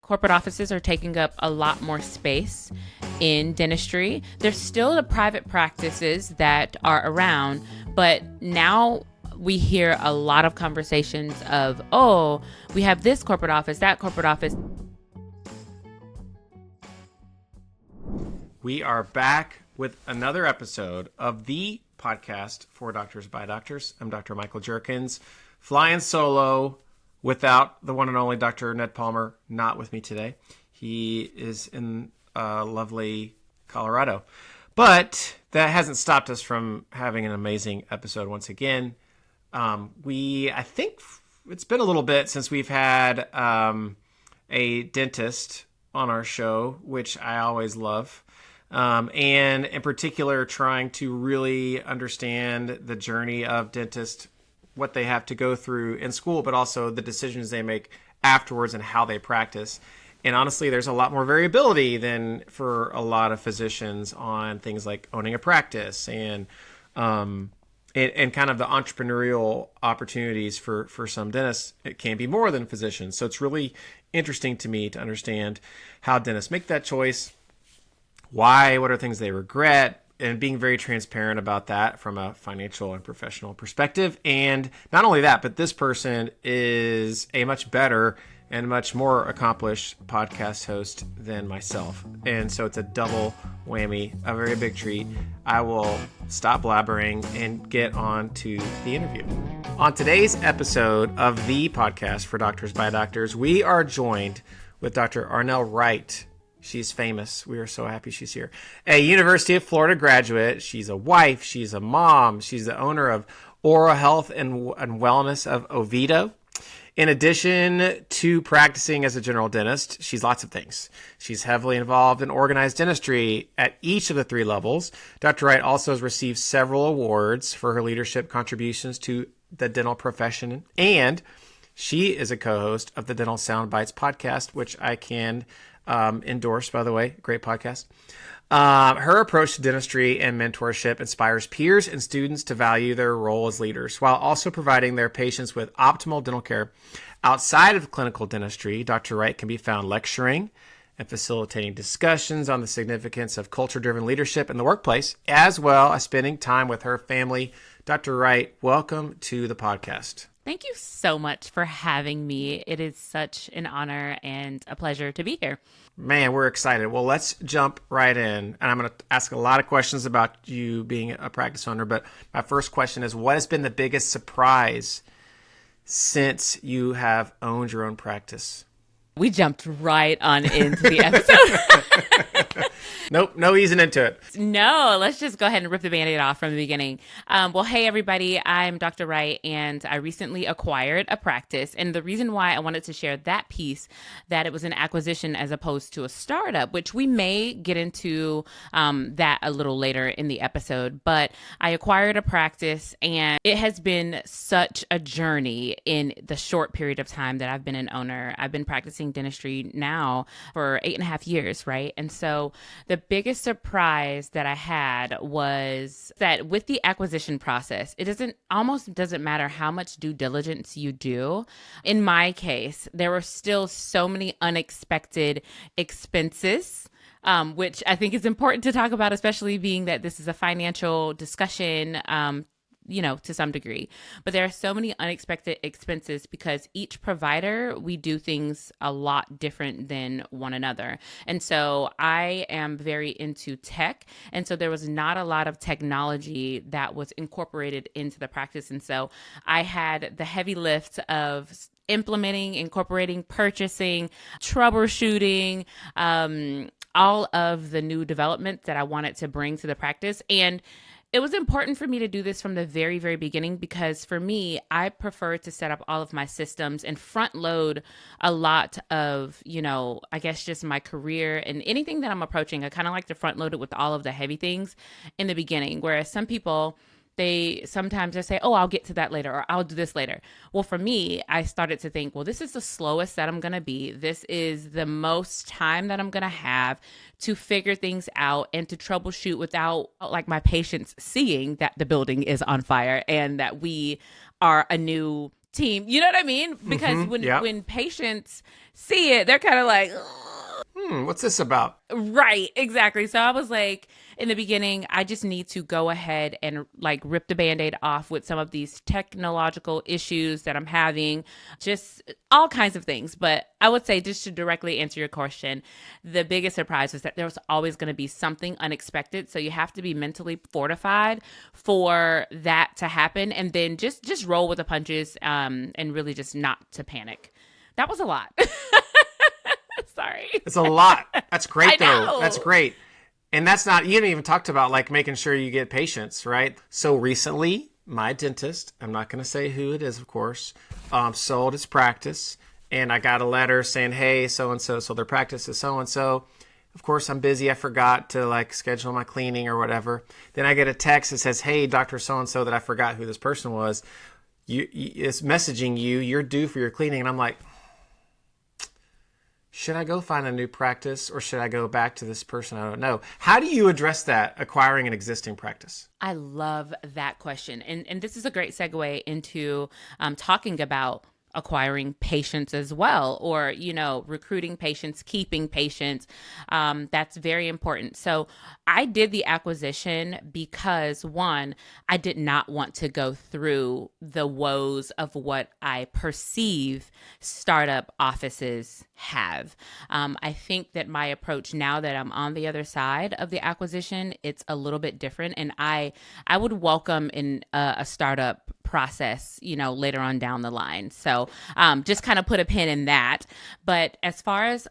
corporate offices are taking up a lot more space in dentistry. There's still the private practices that are around, but now we hear a lot of conversations of, oh, we have this corporate office, that corporate office. We are back with another episode of the podcast for Doctors by Doctors. I'm Dr. Michael Jerkins, flying solo without the one and only Dr. Ned Palmer, not with me today. He is in lovely Colorado. But that hasn't stopped us from having an amazing episode once again. I think it's been a little bit since we've had a dentist on our show, which I always love. And in particular, trying to really understand the journey of dentists, what they have to go through in school, but also the decisions they make afterwards and how they practice. And honestly, there's a lot more variability than for a lot of physicians on things like owning a practice and kind of the entrepreneurial opportunities for some dentists. It can be more than physicians. So it's really interesting to me to understand how dentists make that choice. Why? What are things they regret? And being very transparent about that from a financial and professional perspective. And not only that, but this person is a much better and much more accomplished podcast host than myself. And so it's a double whammy, a very big treat. I will stop blabbering and get on to the interview. On today's episode of the podcast for Doctors by Doctors, we are joined with Dr. ArNelle Wright. She's famous. We are so happy she's here. A University of Florida graduate. She's a wife. She's a mom. She's the owner of Oral Health and Wellness of Oviedo. In addition to practicing as a general dentist, she's lots of things. She's heavily involved in organized dentistry at each of the 3 levels. Dr. Wright also has received several awards for her leadership contributions to the dental profession. And she is a co-host of the Dental Soundbites podcast, which I can endorse, by the way. Great podcast. Her approach to dentistry and mentorship inspires peers and students to value their role as leaders while also providing their patients with optimal dental care. Outside of clinical dentistry, Dr. Wright can be found lecturing and facilitating discussions on the significance of culture-driven leadership in the workplace, as well as spending time with her family. Dr. Wright, welcome to the podcast. Thank you so much for having me. It is such an honor and a pleasure to be here. Man, we're excited. Well, let's jump right in. And I'm going to ask a lot of questions about you being a practice owner. But my first question is, what has been the biggest surprise since you have owned your own practice? We jumped right on into the episode. Nope, no easing into it. No, let's just go ahead and rip the Band-Aid off from the beginning. Well, hey, everybody, I'm Dr. Wright, and I recently acquired a practice. And the reason why I wanted to share that piece, that it was an acquisition as opposed to a startup, which we may get into that a little later in the episode. But I acquired a practice, and it has been such a journey in the short period of time that I've been an owner. I've been practicing dentistry now for 8.5 years, right? And so the biggest surprise that I had was that with the acquisition process, it almost doesn't matter how much due diligence you do. In my case, there were still so many unexpected expenses, which I think is important to talk about, especially being that this is a financial discussion, to some degree. But there are so many unexpected expenses because each provider, we do things a lot different than one another. And so I am very into tech. And so there was not a lot of technology that was incorporated into the practice. And so I had the heavy lift of implementing, incorporating, purchasing, troubleshooting, all of the new developments that I wanted to bring to the practice. And it was important for me to do this from the very, very beginning because for me, I prefer to set up all of my systems and front load a lot of, I guess just my career and anything that I'm approaching. I kind of like to front load it with all of the heavy things in the beginning, whereas some people, they sometimes just say, oh, I'll get to that later, or I'll do this later. Well, for me, I started to think, well, this is the slowest that I'm going to be. This is the most time that I'm going to have to figure things out and to troubleshoot without like my patients seeing that the building is on fire and that we are a new team. You know what I mean? Because when patients see it, they're kind of like, what's this about? Right, exactly. So I was like, in the beginning, I just need to go ahead and like rip the Band-Aid off with some of these technological issues that I'm having, just all kinds of things. But I would say, just to directly answer your question, the biggest surprise is that there's always going to be something unexpected. So you have to be mentally fortified for that to happen, and then just roll with the punches, and really just not to panic. That was a lot. Sorry. It's a lot. That's great, I though. know. That's great. And that's not, you haven't even talked about like making sure you get patients, right? So recently, my dentist, I'm not going to say who it is, of course, sold his practice. And I got a letter saying, hey, so-and-so, so their practice is so-and-so. Of course, I'm busy. I forgot to like schedule my cleaning or whatever. Then I get a text that says, hey, Dr. So-and-so, that I forgot who this person was. It's messaging you. You're due for your cleaning. And I'm like, should I go find a new practice or should I go back to this person? I don't know. How do you address that, acquiring an existing practice? I love that question. And this is a great segue into talking about acquiring patients as well, or, recruiting patients, keeping patients. That's very important. So I did the acquisition because, one, I did not want to go through the woes of what I perceive startup offices have. I think that my approach, now that I'm on the other side of the acquisition, it's a little bit different. And I would welcome in a startup process, later on down the line. So just kind of put a pin in that. But as far as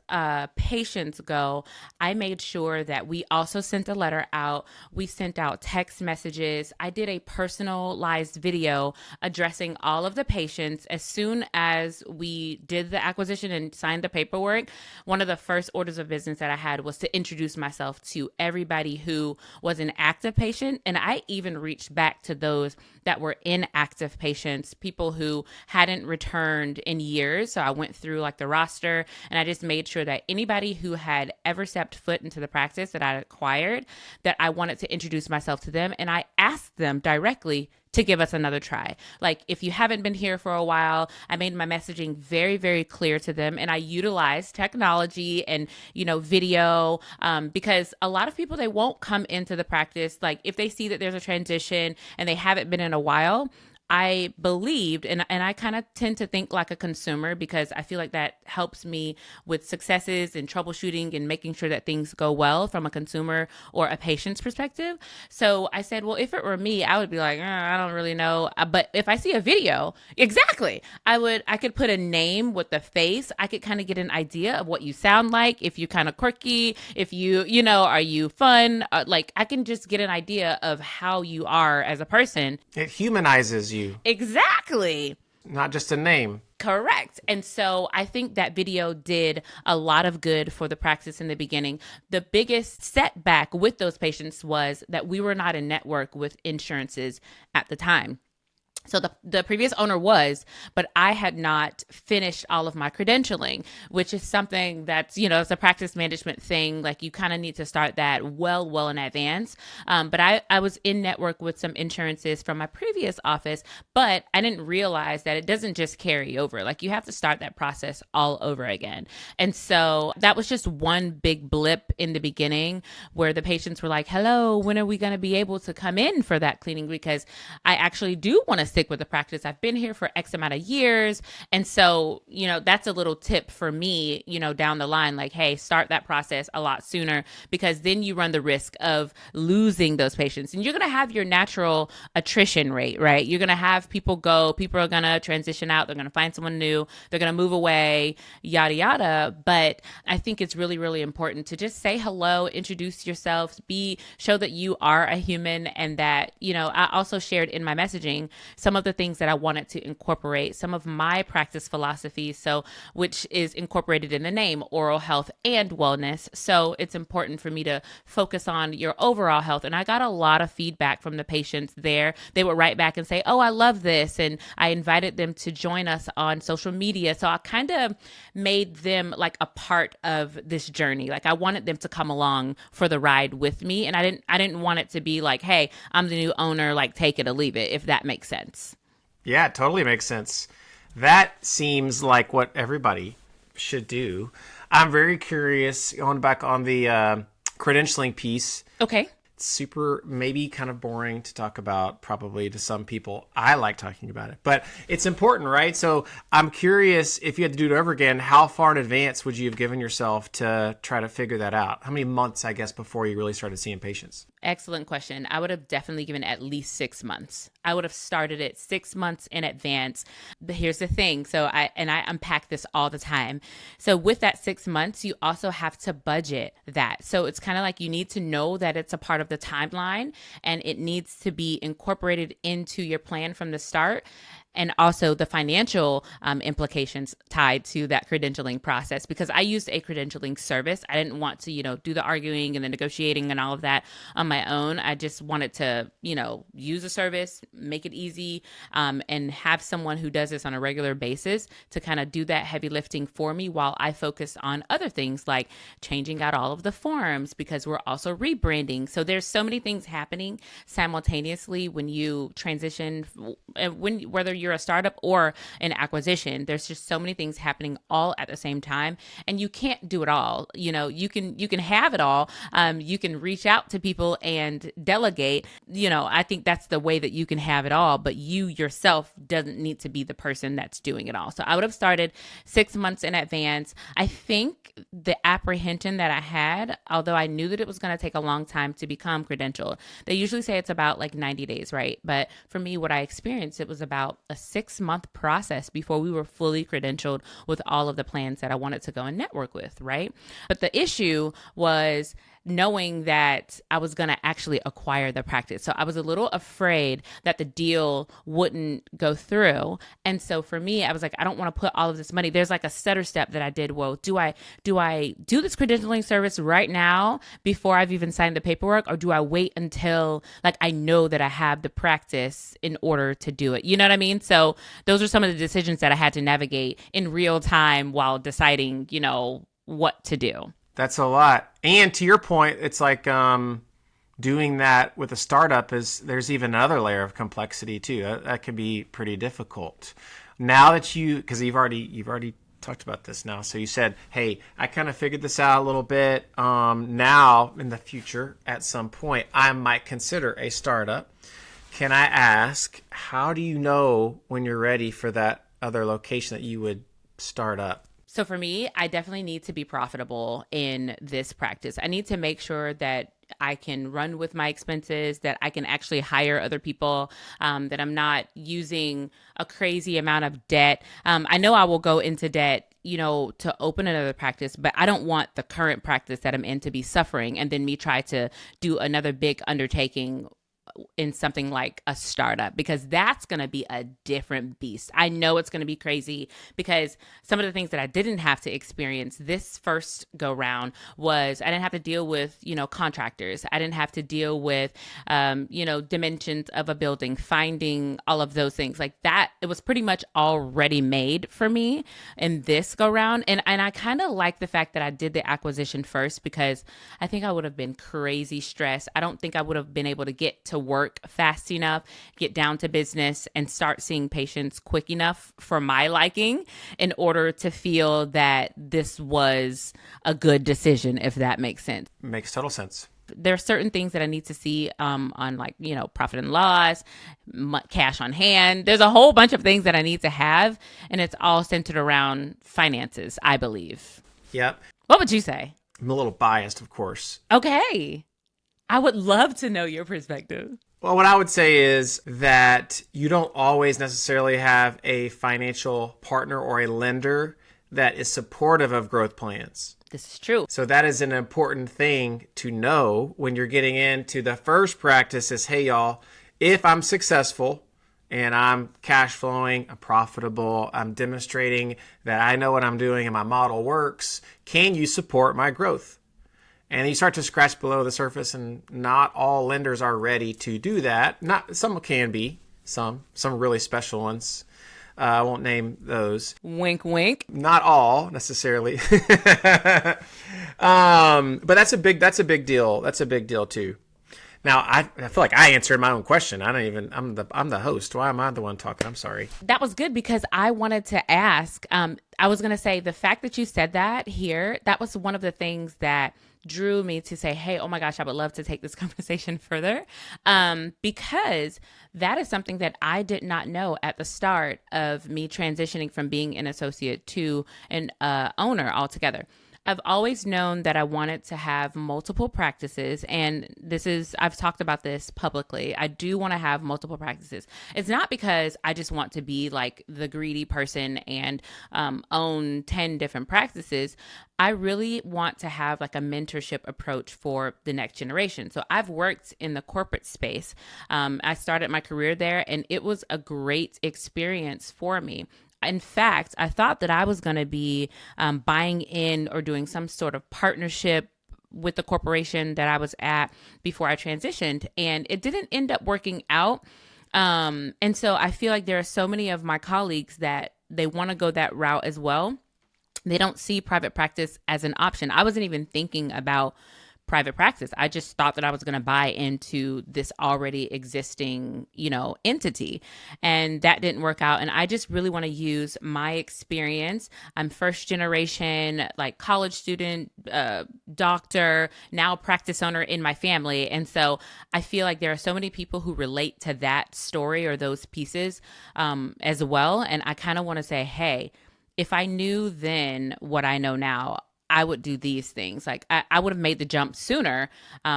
patients go, I made sure that we also sent a letter out. We sent out text messages. I did a personalized video addressing all of the patients. As soon as we did the acquisition and signed the paperwork, one of the first orders of business that I had was to introduce myself to everybody who was an active patient. And I even reached back to those that were inactive patients, people who hadn't returned in years. So I went through like the roster, and I just made sure that anybody who had ever stepped foot into the practice that I acquired, that I wanted to introduce myself to them. And I asked them directly to give us another try. Like, if you haven't been here for a while, I made my messaging very, very clear to them. And I utilized technology and, video, because a lot of people, they won't come into the practice. Like, if they see that there's a transition and they haven't been in a while, I believed, and I kind of tend to think like a consumer, because I feel like that helps me with successes and troubleshooting and making sure that things go well from a consumer or a patient's perspective. So I said, well, if it were me, I would be like, I don't really know. But if I see a video, exactly, I could put a name with the face. I could kind of get an idea of what you sound like, if you're kind of quirky, if are you fun? Like, I can just get an idea of how you are as a person. It humanizes you. Exactly. Not just a name. Correct. And so I think that video did a lot of good for the practice in the beginning. The biggest setback with those patients was that we were not in network with insurances at the time. So the previous owner was, but I had not finished all of my credentialing, which is something that's, it's a practice management thing. Like, you kind of need to start that well in advance. But I was in network with some insurances from my previous office, but I didn't realize that it doesn't just carry over. Like, you have to start that process all over again. And so that was just one big blip in the beginning where the patients were like, hello, when are we going to be able to come in for that cleaning? Because I actually do want to stick with the practice. I've been here for X amount of years. And so, that's a little tip for me, down the line, like, hey, start that process a lot sooner, because then you run the risk of losing those patients. And you're going to have your natural attrition rate, right? You're going to have people go, people are going to transition out. They're going to find someone new. They're going to move away, yada, yada. But I think it's really, really important to just say hello, introduce yourselves, show that you are a human, and that, I also shared in my messaging some of the things that I wanted to incorporate, some of my practice philosophies, so which is incorporated in the name, oral health and wellness. So it's important for me to focus on your overall health. And I got a lot of feedback from the patients there. They would write back and say, oh, I love this. And I invited them to join us on social media. So I kind of made them like a part of this journey. Like, I wanted them to come along for the ride with me. And I didn't want it to be like, hey, I'm the new owner, like, take it or leave it, if that makes sense. Yeah, it totally makes sense. That seems like what everybody should do. I'm very curious, going back on the credentialing piece. Okay. Super, maybe kind of boring to talk about, probably to some people. I like talking about it, but it's important, right? So I'm curious, if you had to do it over again, how far in advance would you have given yourself to try to figure that out? How many months, I guess, before you really started seeing patients? Excellent question. I would have definitely given at least 6 months. I would have started it 6 months in advance. But here's the thing. I unpack this all the time. So with that 6 months, you also have to budget that. So it's kind of like you need to know that it's a part of the timeline and it needs to be incorporated into your plan from the start. And also the financial implications tied to that credentialing process, because I used a credentialing service. I didn't want to, do the arguing and the negotiating and all of that on my own. I just wanted to, use a service, make it easy, and have someone who does this on a regular basis to kind of do that heavy lifting for me while I focus on other things like changing out all of the forms, because we're also rebranding. So there's so many things happening simultaneously when you transition, whether you're a startup or an acquisition. There's just so many things happening all at the same time, and you can't do it all. You can have it all. You can reach out to people and delegate. I think that's the way that you can have it all, but you yourself doesn't need to be the person that's doing it all. So I would have started 6 months in advance. I think the apprehension that I had, although I knew that it was going to take a long time to become credentialed, they usually say it's about like 90 days, right? But for me, what I experienced, it was about a 6-month process before we were fully credentialed with all of the plans that I wanted to go and network with, right? But the issue was knowing that I was going to actually acquire the practice. So I was a little afraid that the deal wouldn't go through. And so for me, I was like, I don't want to put all of this money. There's like a stutter step that I did. Well, do I do this credentialing service right now before I've even signed the paperwork? Or do I wait until like I know that I have the practice in order to do it? You know what I mean? So those are some of the decisions that I had to navigate in real time while deciding, what to do. That's a lot. And to your point, it's like doing that with a startup there's even another layer of complexity too. That can be pretty difficult. Now that because you've already talked about this now. So you said, hey, I kind of figured this out a little bit. Now in the future, at some point, I might consider a startup. Can I ask, how do you know when you're ready for that other location that you would start up? So for me, I definitely need to be profitable in this practice. I need to make sure that I can run with my expenses, that I can actually hire other people, that I'm not using a crazy amount of debt. I know I will go into debt, to open another practice, but I don't want the current practice that I'm in to be suffering and then me try to do another big undertaking in something like a startup, because that's going to be a different beast. I know it's going to be crazy, because some of the things that I didn't have to experience this first go round was I didn't have to deal with, contractors. I didn't have to deal with, dimensions of a building, finding all of those things like that. It was pretty much already made for me in this go round. And I kind of like the fact that I did the acquisition first, because I think I would have been crazy stressed. I don't think I would have been able to get to work fast enough, get down to business, and start seeing patients quick enough for my liking in order to feel that this was a good decision, if that makes sense. Makes total sense. There are certain things that I need to see on like, profit and loss, cash on hand. There's a whole bunch of things that I need to have, and it's all centered around finances, I believe. Yep. What would you say? I'm a little biased, of course. Okay. I would love to know your perspective. Well, what I would say is that you don't always necessarily have a financial partner or a lender that is supportive of growth plans. This is true. So that is an important thing to know when you're getting into the first practice is, hey, y'all, if I'm successful and I'm cash flowing, I'm profitable, I'm demonstrating that I know what I'm doing and my model works, can you support my growth? And you start to scratch below the surface, and not all lenders are ready to do that. Not some can be, some really special ones. I won't name those. Wink, wink. Not all necessarily, but that's a big deal. That's a big deal too. Now, I feel like I answered my own question. I'm the host. Why am I the one talking? I'm sorry. That was good because I wanted to ask. I was going to say the fact that you said that here, that was one of the things that drew me to say, hey, oh my gosh, I would love to take this conversation further. Because that is something that I did not know at the start of me transitioning from being an associate to an owner altogether. I've always known that I wanted to have multiple practices, and I've talked about this publicly. I do want to have multiple practices. It's not because I just want to be like the greedy person and own 10 different practices. I really want to have like a mentorship approach for the next generation. So I've worked in the corporate space. I started my career there, and it was a great experience for me. In fact, I thought that I was going to be buying in or doing some sort of partnership with the corporation that I was at before I transitioned, and it didn't end up working out. And so I feel like there are so many of my colleagues that they want to go that route as well. They don't see private practice as an option. I wasn't even thinking about private practice. I just thought that I was going to buy into this already existing, entity, and that didn't work out. And I just really want to use my experience. I'm first generation, like college student, doctor, now practice owner in my family. And so I feel like there are so many people who relate to that story or those pieces as well. And I kind of want to say, hey, if I knew then what I know now, I would do these things. Like I would have made the jump sooner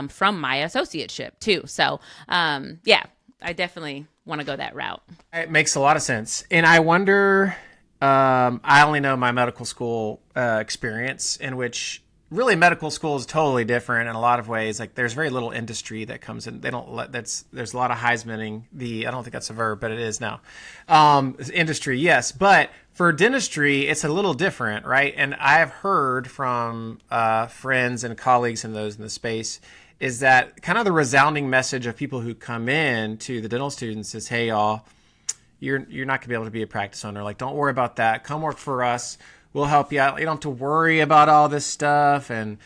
from my associateship too. So yeah, I definitely want to go that route. It makes a lot of sense. And I wonder, I only know my medical school experience, in which really medical school is totally different in a lot of ways. Like there's very little industry that comes in. There's a lot of Heismaning. I don't think that's a verb, but it is now. Industry, yes. But for dentistry, it's a little different, right? And I've heard from friends and colleagues and those in the space is that kind of the resounding message of people who come in to the dental students is, hey, y'all, you're not going to be able to be a practice owner. Like, don't worry about that. Come work for us. We'll help you out. You don't have to worry about all this stuff and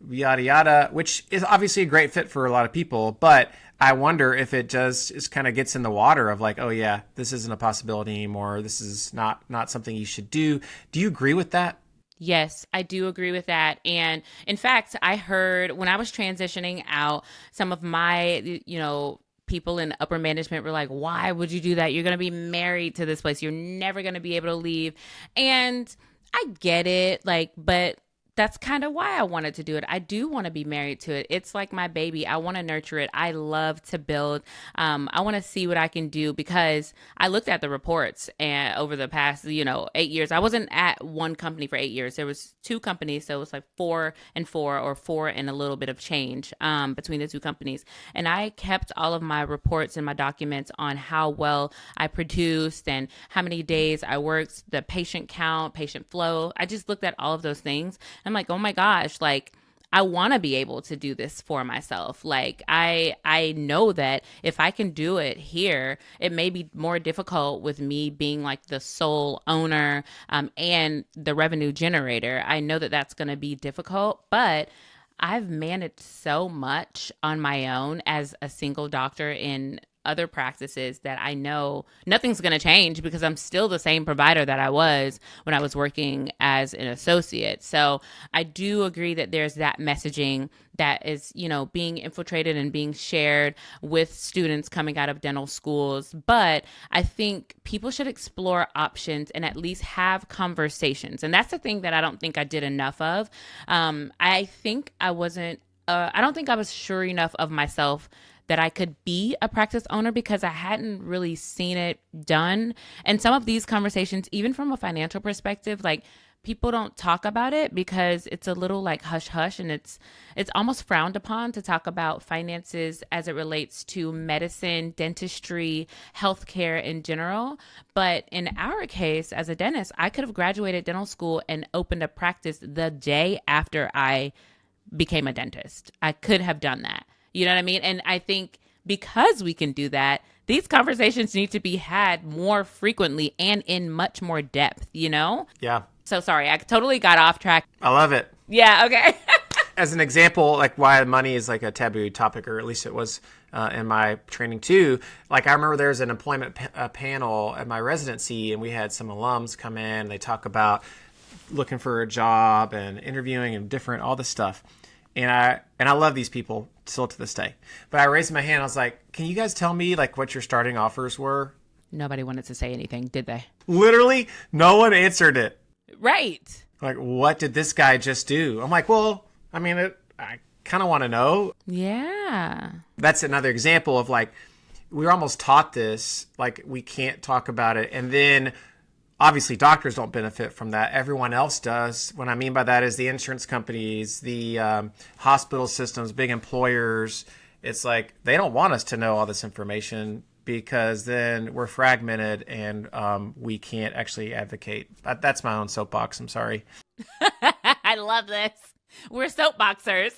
yada, yada, which is obviously a great fit for a lot of people. But I wonder if it just kind of gets in the water of like, oh, yeah, this isn't a possibility anymore. This is not something you should do. Do you agree with that? Yes, I do agree with that. And in fact, I heard when I was transitioning out, some of my, people in upper management were like, why would you do that? You're going to be married to this place. You're never going to be able to leave. And I get it, but that's kind of why I wanted to do it. I do want to be married to it. It's like my baby. I want to nurture it. I love to build. I want to see what I can do because I looked at the reports and over the past, 8 years. I wasn't at one company for 8 years. There was 2 companies. So it was like 4 and 4 or 4 and a little bit of change between the 2 companies. And I kept all of my reports and my documents on how well I produced and how many days I worked, the patient count, patient flow. I just looked at all of those things. I'm like, oh my gosh, I want to be able to do this for myself. I know that if I can do it here, it may be more difficult with me being like the sole owner and the revenue generator. I know that that's going to be difficult, but I've managed so much on my own as a single doctor in other practices that I know nothing's going to change because I'm still the same provider that I was when I was working as an associate. So I do agree that there's that messaging that is, being infiltrated and being shared with students coming out of dental schools. But I think people should explore options and at least have conversations. And that's the thing that I don't think I did enough of. I think I don't think I was sure enough of myself that I could be a practice owner because I hadn't really seen it done. And some of these conversations, even from a financial perspective, people don't talk about it because it's a little hush hush, and it's almost frowned upon to talk about finances as it relates to medicine, dentistry, healthcare in general. But in our case, as a dentist, I could have graduated dental school and opened a practice the day after I became a dentist. I could have done that. You know what I mean? And I think because we can do that, these conversations need to be had more frequently and in much more depth, Yeah. So sorry, I totally got off track. I love it. Yeah, okay. as an example, like why money is like a taboo topic, or at least it was in my training too. Like I remember there was an employment panel at my residency, and we had some alums come in. And they talk about looking for a job and interviewing and different all this stuff. And I love these people still to this day. But I raised my hand. I was like, "Can you guys tell me like what your starting offers were?" Nobody wanted to say anything, did they? Literally, no one answered it. Right. Like, what did this guy just do? I'm like, well, I mean, I kind of want to know. Yeah. That's another example of like, we were almost taught this, like we can't talk about it. And then obviously doctors don't benefit from that. Everyone else does. What I mean by that is the insurance companies, the hospital systems, big employers. It's like, they don't want us to know all this information because then we're fragmented and we can't actually advocate. That's my own soapbox. I'm sorry. I love this. We're soapboxers.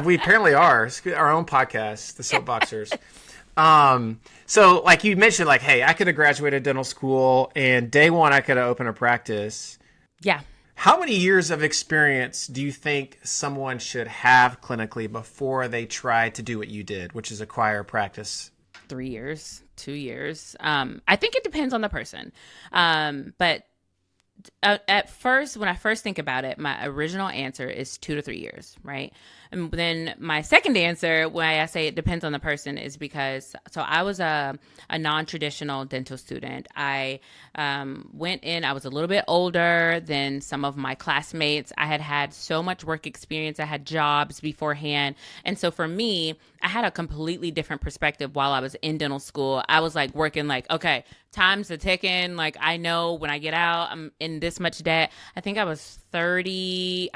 We apparently are. Our own podcast, the Soapboxers. So like you mentioned, like, hey, I could have graduated dental school and day one I could have opened a practice. Yeah. How many years of experience do you think someone should have clinically before they try to do what you did, which is acquire a practice? 3 years, 2 years. I think it depends on the person. But at first, when I first think about it, my original answer is 2 to 3 years, right? And then my second answer, why I say it depends on the person, is because, so I was a non-traditional dental student. I went in, I was a little bit older than some of my classmates. I had so much work experience. I had jobs beforehand. And so for me, I had a completely different perspective while I was in dental school. I was like working like, okay, time's a ticking. Like I know when I get out, I'm in this much debt. I think I was 30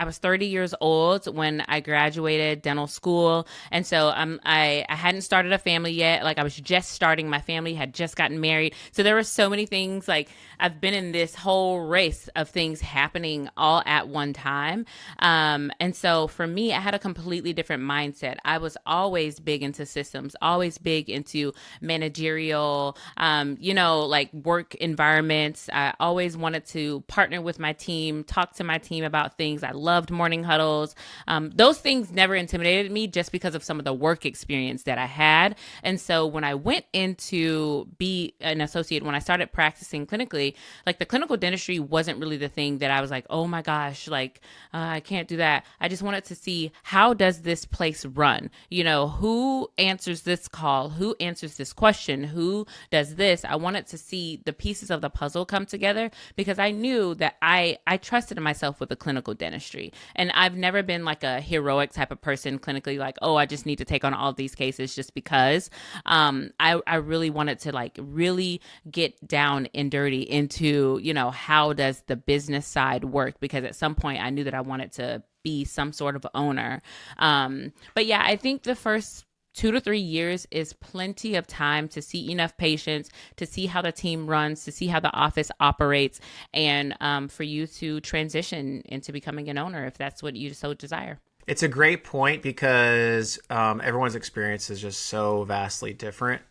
years old when I graduated dental school. And so I hadn't started a family yet. Like I was just starting my family, had just gotten married. So there were so many things, like I've been in this whole race of things happening all at one time. And so for me, I had a completely different mindset. I was always big into systems, always big into managerial, like work environments. I always wanted to partner with my team, talk to my team about things. I loved morning huddles. Those things never intimidated me just because of some of the work experience that I had. And so when I went into be an associate, when I started practicing clinically, like the clinical dentistry wasn't really the thing that I was like, oh my gosh, like I can't do that. I just wanted to see, how does this place run? Who answers this call? Who answers this question? Who does this? I wanted to see the pieces of the puzzle come together because I knew that I trusted in myself with the clinical dentistry. And I've never been like a heroic type of person clinically, like, oh, I just need to take on all of these cases just because. I really wanted to like really get down and dirty into, how does the business side work? Because at some point I knew that I wanted to be some sort of owner. But yeah, I think the first 2 to 3 years is plenty of time to see enough patients, to see how the team runs, to see how the office operates, and for you to transition into becoming an owner if that's what you so desire. It's a great point because everyone's experience is just so vastly different.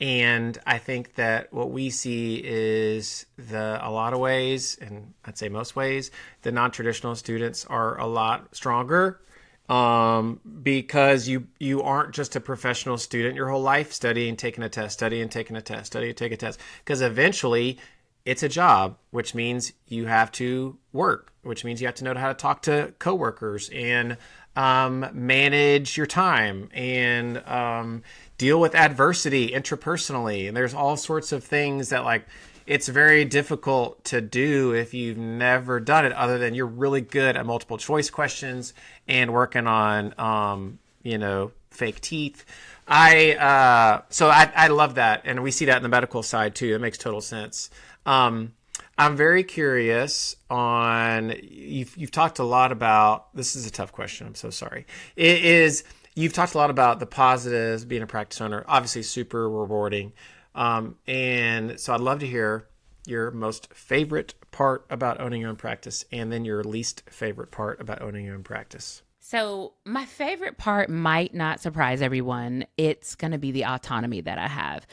And I think that what we see is a lot of ways, and I'd say most ways, the non-traditional students are a lot stronger because you aren't just a professional student your whole life studying, taking a test, studying, taking a test, studying, take a test. Because eventually it's a job, which means you have to work, which means you have to know how to talk to coworkers and manage your time and deal with adversity intrapersonally. And there's all sorts of things that like it's very difficult to do if you've never done it, other than you're really good at multiple choice questions and working on fake teeth. I love that, and we see that in the medical side too. It makes total sense. I'm very curious on you've talked a lot about, this is a tough question, I'm so sorry. You've talked a lot about the positives being a practice owner, obviously super rewarding. And so I'd love to hear your most favorite part about owning your own practice, and then your least favorite part about owning your own practice. So my favorite part might not surprise everyone. It's going to be the autonomy that I have.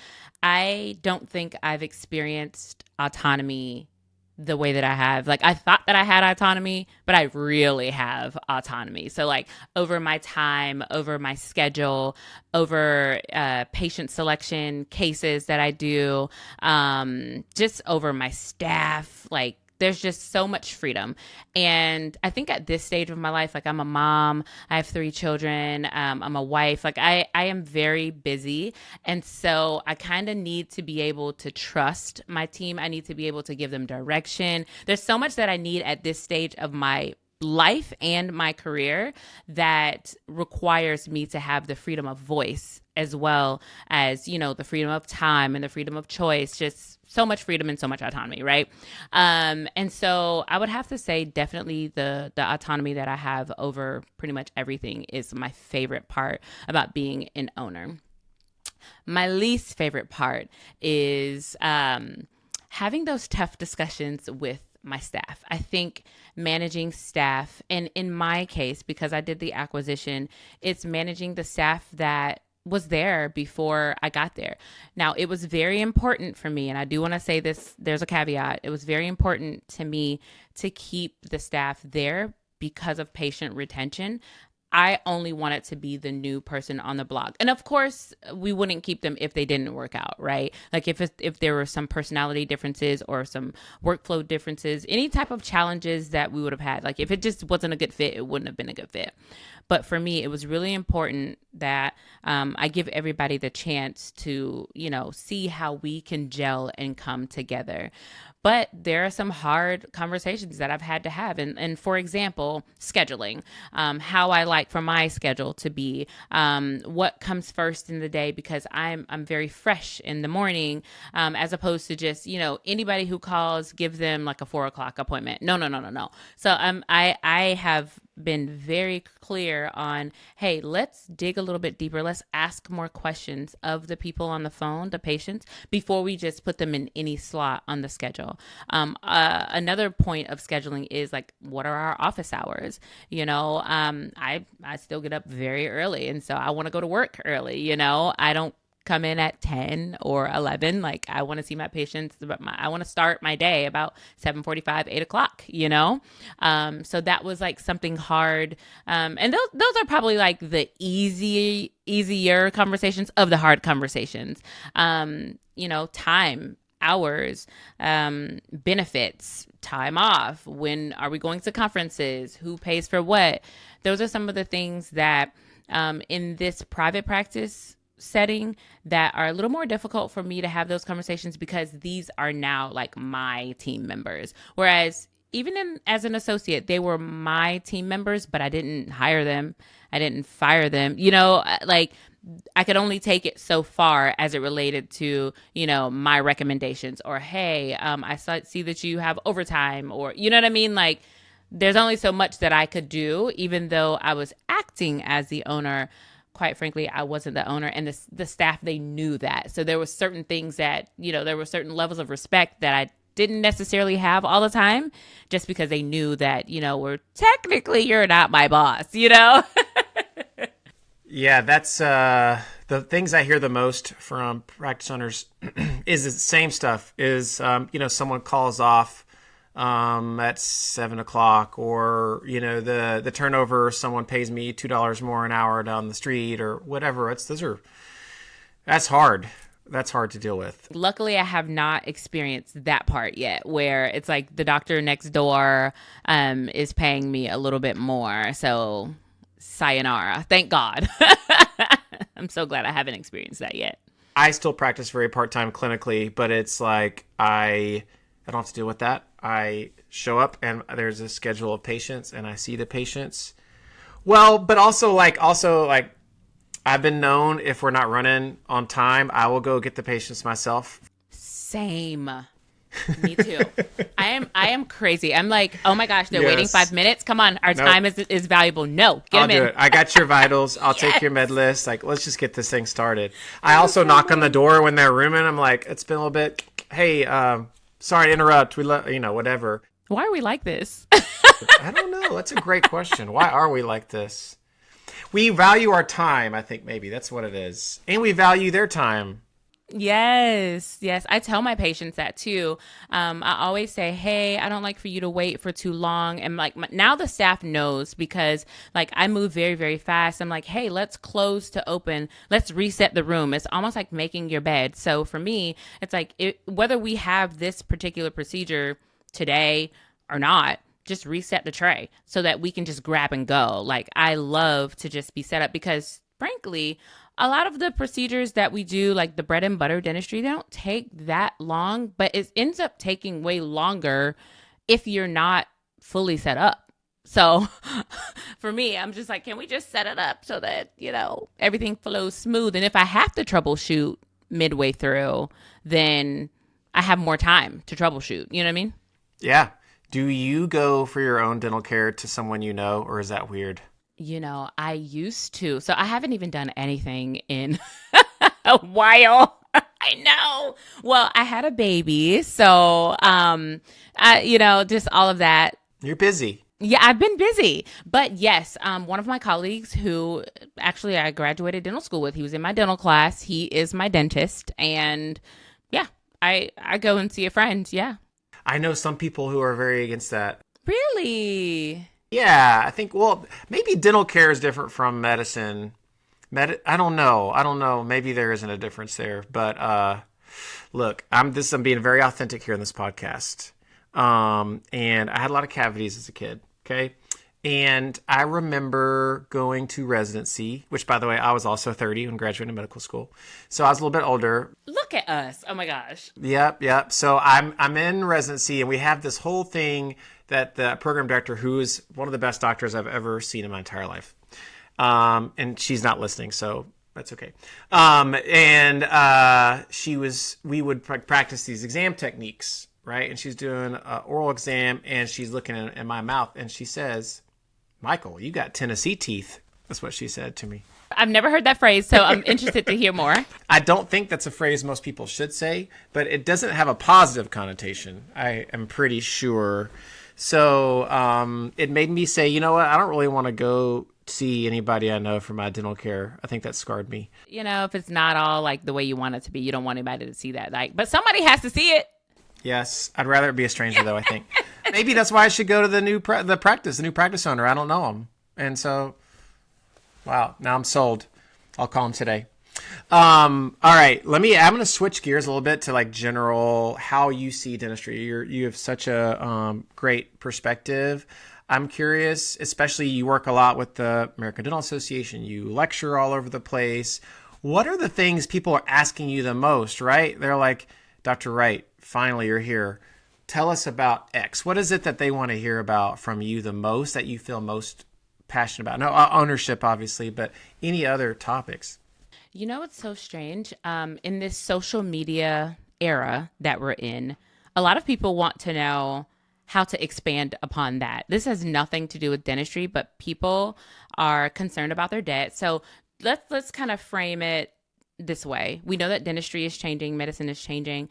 I don't think I've experienced autonomy the way that I have. Like, I thought that I had autonomy, but I really have autonomy. So like over my time, over my schedule, over patient selection, cases that I do, just over my staff, like there's just so much freedom. And I think at this stage of my life, like I'm a mom, I have 3 children, I'm a wife, like I am very busy. And so I kind of need to be able to trust my team. I need to be able to give them direction. There's so much that I need at this stage of my life and my career that requires me to have the freedom of voice as well as, you know, the freedom of time and the freedom of choice, just so much freedom and so much autonomy, right? And so I would have to say definitely the autonomy that I have over pretty much everything is my favorite part about being an owner. My least favorite part is having those tough discussions with my staff. I think managing staff, and in my case, because I did the acquisition, it's managing the staff that was there before I got there. Now, it was very important for me, and I do want to say this, there's a caveat. It was very important to me to keep the staff there because of patient retention. I only wanted to be the new person on the block. And of course, we wouldn't keep them if they didn't work out, right? Like if there were some personality differences or some workflow differences, any type of challenges that we would have had, like if it just wasn't a good fit, it wouldn't have been a good fit. But for me, it was really important that I give everybody the chance to, you know, see how we can gel and come together. But there are some hard conversations that I've had to have. And for example, scheduling, how I like for my schedule to be, what comes first in the day, because I'm very fresh in the morning, as opposed to just, you know, anybody who calls, give them like a 4:00 appointment. No. So I have been very clear on, hey, let's dig a little bit deeper. Let's ask more questions of the people on the phone, the patients, before we just put them in any slot on the schedule. Another point of scheduling is like, what are our office hours? You know, I still get up very early, and so I want to go to work early. You know, I don't come in at 10 or 11. Like I want to see my patients, I want to start my day about 7:45, 8:00, you know? So that was like something hard. And those are probably like the easier conversations of the hard conversations. You know, time, hours, benefits, time off. When are we going to conferences? Who pays for what? Those are some of the things that, in this private practice setting, that are a little more difficult for me to have those conversations, because these are now like my team members. Whereas even as an associate, they were my team members, but I didn't hire them. I didn't fire them. You know, like I could only take it so far as it related to, you know, my recommendations, or, hey, I see that you have overtime, or, you know what I mean? Like there's only so much that I could do, even though I was acting as the owner. Quite frankly, I wasn't the owner, and the staff, they knew that. So there were certain things that, you know, there were certain levels of respect that I didn't necessarily have all the time, just because they knew that, you know, you're not my boss, you know? Yeah, that's the things I hear the most from practice owners is the same stuff. Is you know, someone calls off at 7:00, or, you know, the turnover, someone pays me $2 more an hour down the street, or whatever. That's hard. That's hard to deal with. Luckily, I have not experienced that part yet, where it's like the doctor next door is paying me a little bit more. So sayonara. Thank God. I'm so glad I haven't experienced that yet. I still practice very part-time clinically, but it's like I don't have to deal with that. I show up and there's a schedule of patients and I see the patients. Well, but also like I've been known, if we're not running on time, I will go get the patients myself. Same. Me too. I am crazy. I'm like, oh my gosh, they're Yes. waiting 5 minutes. Come on, our time is valuable. No, get I'll them in. do it. I got your vitals. I'll take your med list. Like, let's just get this thing started. I also knock on the door when they're rooming. I'm like, it's been a little bit. Hey, sorry to interrupt. Whatever. Why are we like this? I don't know. That's a great question. Why are we like this? We value our time, I think maybe. That's what it is. And we value their time. Yes, yes. I tell my patients that too. I always say, "Hey, I don't like for you to wait for too long." And like now, the staff knows because like I move very, very fast. I'm like, "Hey, let's close to open. Let's reset the room." It's almost like making your bed. So for me, it's like whether we have this particular procedure today or not, just reset the tray so that we can just grab and go. Like I love to just be set up because frankly, a lot of the procedures that we do, like the bread and butter dentistry, they don't take that long, but it ends up taking way longer if you're not fully set up. So for me, I'm just like, can we just set it up so that, everything flows smooth? And if I have to troubleshoot midway through, then I have more time to troubleshoot. You know what I mean? Yeah. Do you go for your own dental care to someone you know, or is that weird? I used to. So I haven't even done anything in a while. I know. Well, I had a baby, so just all of that. You're busy. Yeah, I've been busy. But yes, one of my colleagues who actually I graduated dental school with, he was in my dental class. He is my dentist, and yeah, I go and see a friend. Yeah. I know some people who are very against that. Really? Yeah, I think, well, maybe dental care is different from medicine. I don't know. Maybe there isn't a difference there. But look, I'm being very authentic here in this podcast. And I had a lot of cavities as a kid, okay? And I remember going to residency, which, by the way, I was also 30 when graduating medical school. So I was a little bit older. Look at us. Oh, my gosh. Yep. So I'm in residency, and we have this whole thing that the program director, who is one of the best doctors I've ever seen in my entire life, and she's not listening, so that's okay. We would practice these exam techniques, right? And she's doing an oral exam, and she's looking in my mouth, and she says, "Michael, you got Tennessee teeth." That's what she said to me. I've never heard that phrase, so I'm interested to hear more. I don't think that's a phrase most people should say, but it doesn't have a positive connotation, I am pretty sure. So it made me say, you know what? I don't really want to go see anybody I know for my dental care. I think that scarred me. If it's not all like the way you want it to be, you don't want anybody to see that. But somebody has to see it. Yes, I'd rather it be a stranger though. I think maybe that's why I should go to the new practice owner. I don't know him, and so wow, now I'm sold. I'll call him today. All right, I'm going to switch gears a little bit to like general how you see dentistry. You have such a great perspective. I'm curious, especially you work a lot with the American Dental Association. You lecture all over the place. What are the things people are asking you the most, right? They're like, "Dr. Wright, finally you're here. Tell us about X." What is it that they want to hear about from you the most, that you feel most passionate about? No, ownership, obviously, but any other topics? It's so strange. In this social media era that we're in, a lot of people want to know how to expand upon that. This has nothing to do with dentistry, but people are concerned about their debt. So let's kind of frame it this way. We know that dentistry is changing, medicine is changing.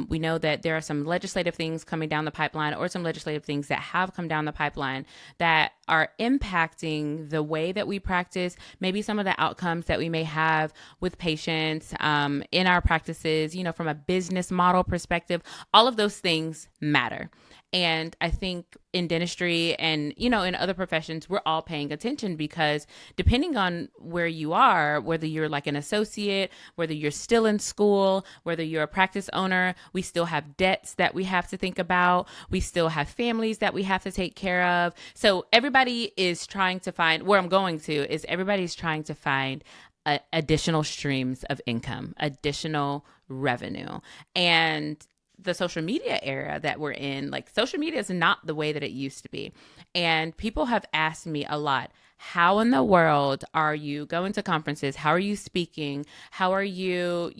We know that there are some legislative things coming down the pipeline, or some legislative things that have come down the pipeline that are impacting the way that we practice, maybe some of the outcomes that we may have with patients in our practices, from a business model perspective. All of those things matter. And I think in dentistry and, in other professions, we're all paying attention because depending on where you are, whether you're like an associate, whether you're still in school, whether you're a practice owner, we still have debts that we have to think about. We still have families that we have to take care of. So everybody is trying to find, where I'm going to is everybody's trying to find additional streams of income, additional revenue. And the social media era that we're in, like social media is not the way that it used to be. And people have asked me a lot, how in the world are you going to conferences? How are you speaking? How are you,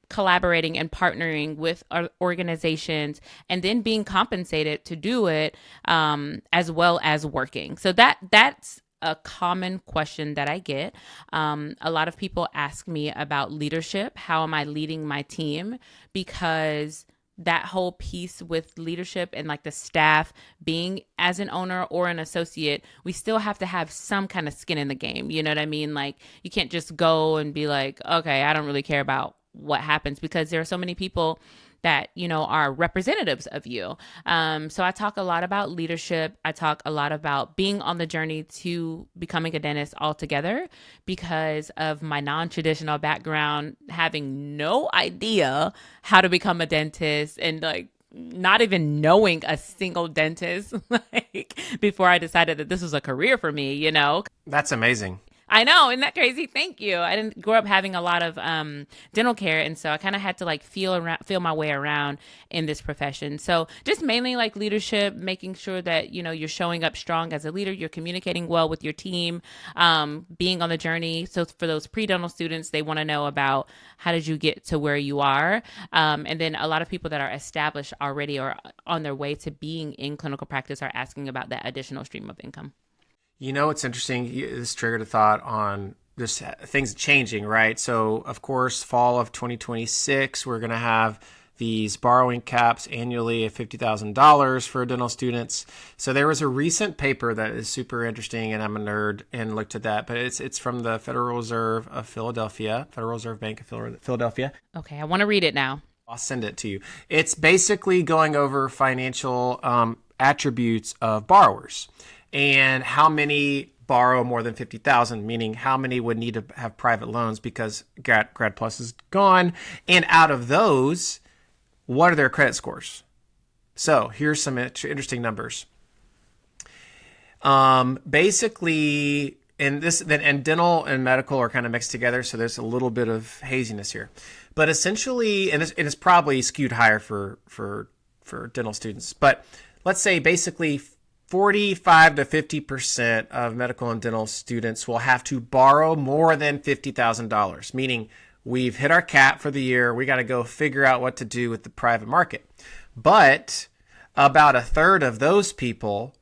collaborating and partnering with organizations and then being compensated to do it, as well as working? So that's a common question that I get. A lot of people ask me about leadership. How am I leading my team? Because that whole piece with leadership and like the staff being as an owner or an associate, we still have to have some kind of skin in the game. You know what I mean? Like you can't just go and be like, okay, I don't really care about what happens, because there are so many people that, are representatives of you. So I talk a lot about leadership. I talk a lot about being on the journey to becoming a dentist altogether, because of my non-traditional background, having no idea how to become a dentist, and like not even knowing a single dentist like before I decided that this was a career for me. That's amazing. I know, isn't that crazy? Thank you. I didn't grow up having a lot of dental care, and so I kind of had to like feel my way around in this profession. So just mainly like leadership, making sure that you're showing up strong as a leader, you're communicating well with your team, being on the journey. So for those pre-dental students, they want to know about how did you get to where you are, and then a lot of people that are established already or on their way to being in clinical practice are asking about that additional stream of income. It's interesting. This triggered a thought on just things changing, right? So, of course, fall of 2026, we're going to have these borrowing caps annually of $50,000 for dental students. So there was a recent paper that is super interesting, and I'm a nerd and looked at that, but it's from the Federal Reserve of Philadelphia, Federal Reserve Bank of Philadelphia. Okay, I want to read it now. I'll send it to you. It's basically going over financial attributes of borrowers. And how many borrow more than $50,000, meaning how many would need to have private loans because Grad Plus is gone. And out of those, what are their credit scores? So here's some interesting numbers. Basically, and dental and medical are kind of mixed together, so there's a little bit of haziness here. But essentially, and it's probably skewed higher for dental students. But let's say basically 45 to 50% of medical and dental students will have to borrow more than $50,000, meaning we've hit our cap for the year. We got to go figure out what to do with the private market. But about a third of those people